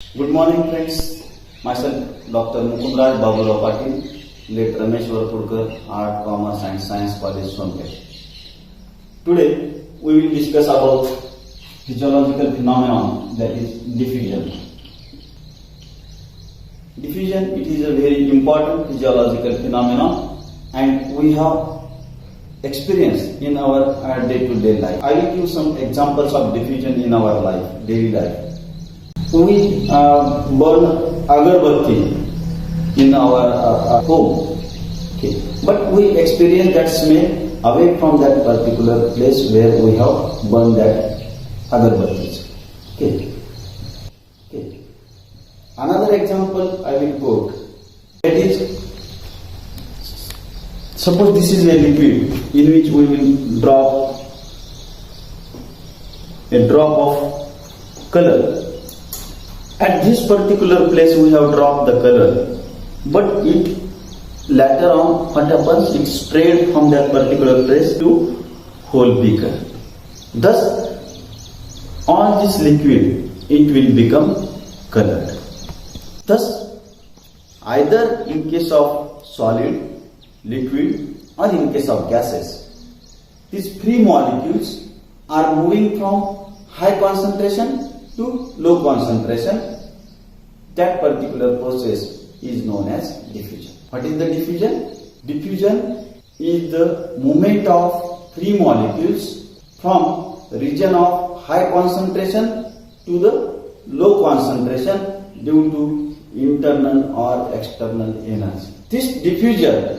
Good morning, friends. Myself, Dr. Mukundraj Baburao Patil, late Ramesh Varpurkar, Art, Commerce and Science College, Sonpet. Today, we will discuss about physiological phenomenon, that is diffusion. Diffusion, it is a very important physiological phenomenon, and we have experience in our day-to-day life. I will give some examples of diffusion in our life, daily life. We burn agarbatti in our home, okay. But we experience that smell away from that particular place where we have burned that agarbatti. Okay. Okay. Another example I will quote. That is, suppose this is a liquid in which we will drop a drop of color. At this particular place we have dropped the color, but it later on what happens, it sprayed from that particular place to whole beaker. Thus all this liquid, it will become colored. Thus either in case of solid, liquid or in case of gases, these free molecules are moving from high concentration to low concentration. That particular process is known as diffusion. What is the diffusion? Diffusion is the movement of free molecules from region of high concentration to the low concentration due to internal or external energy. This diffusion,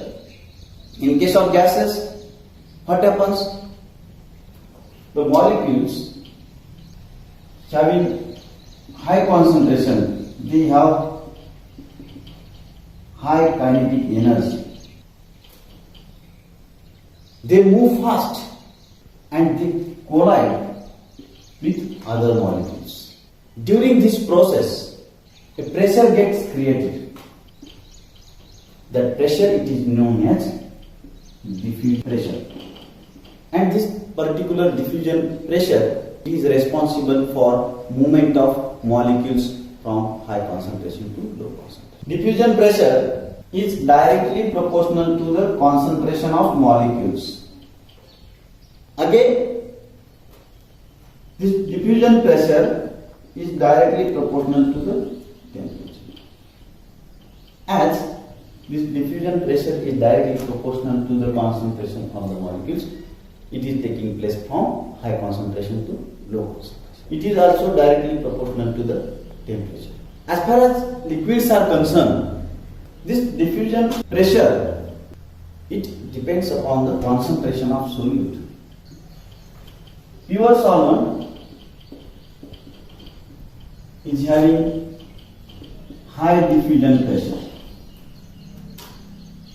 in case of gases, what happens? The molecules having high concentration, they have high kinetic energy. They move fast and they collide with other molecules. During this process, a pressure gets created. That pressure, it is known as diffusion pressure. And this particular diffusion pressure is responsible for movement of molecules from high concentration to low concentration. Diffusion pressure is directly proportional to the concentration of molecules. Again, this diffusion pressure is directly proportional to the temperature. As this diffusion pressure is directly proportional to the concentration of the molecules, it is taking place from high concentration to low concentration. It is also directly proportional to the temperature. As far as liquids are concerned, this diffusion pressure, it depends upon the concentration of solute. Pure solvent is having high diffusion pressure.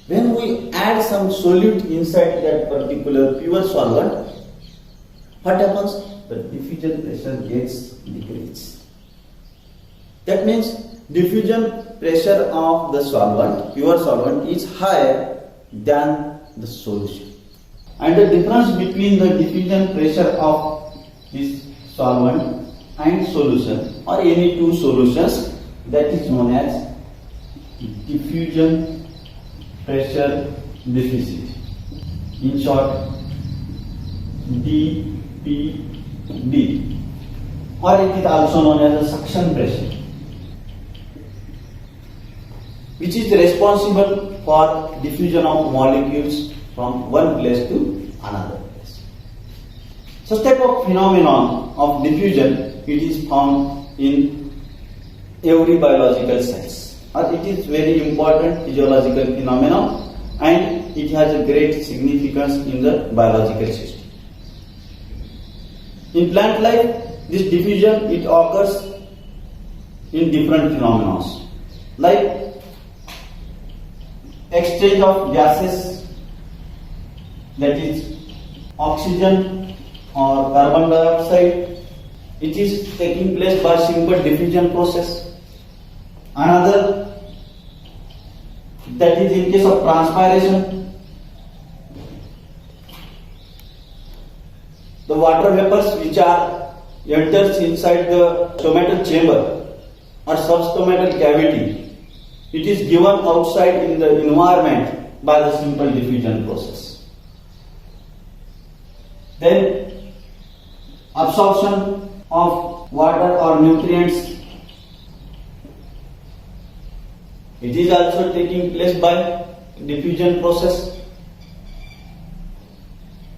When we add some solute inside that particular pure solvent, what happens? The diffusion pressure gets decreased. That means diffusion pressure of the solvent, pure solvent, is higher than the solution. And the difference between the diffusion pressure of this solvent and solution, or any two solutions, that is known as diffusion pressure deficit. In short, DPD, or it is also known as a suction pressure, which is responsible for diffusion of molecules from one place to another place. Such type of phenomenon of diffusion, it is found in every biological cells, or it is very important physiological phenomenon, and it has a great significance in the biological system. In plant life, this diffusion, it occurs in different phenomena, like exchange of gases, that is oxygen or carbon dioxide. It is taking place by simple diffusion process. Another, that is in case of transpiration, the water vapors which are enters inside the stomatal chamber, or substomatal cavity, it is given outside in the environment by the simple diffusion process. Then absorption of water or nutrients, it is also taking place by diffusion process.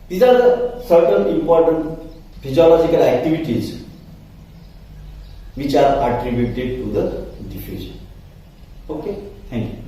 These are the certain important physiological activities which are attributed to the diffusion. Okay, thank you.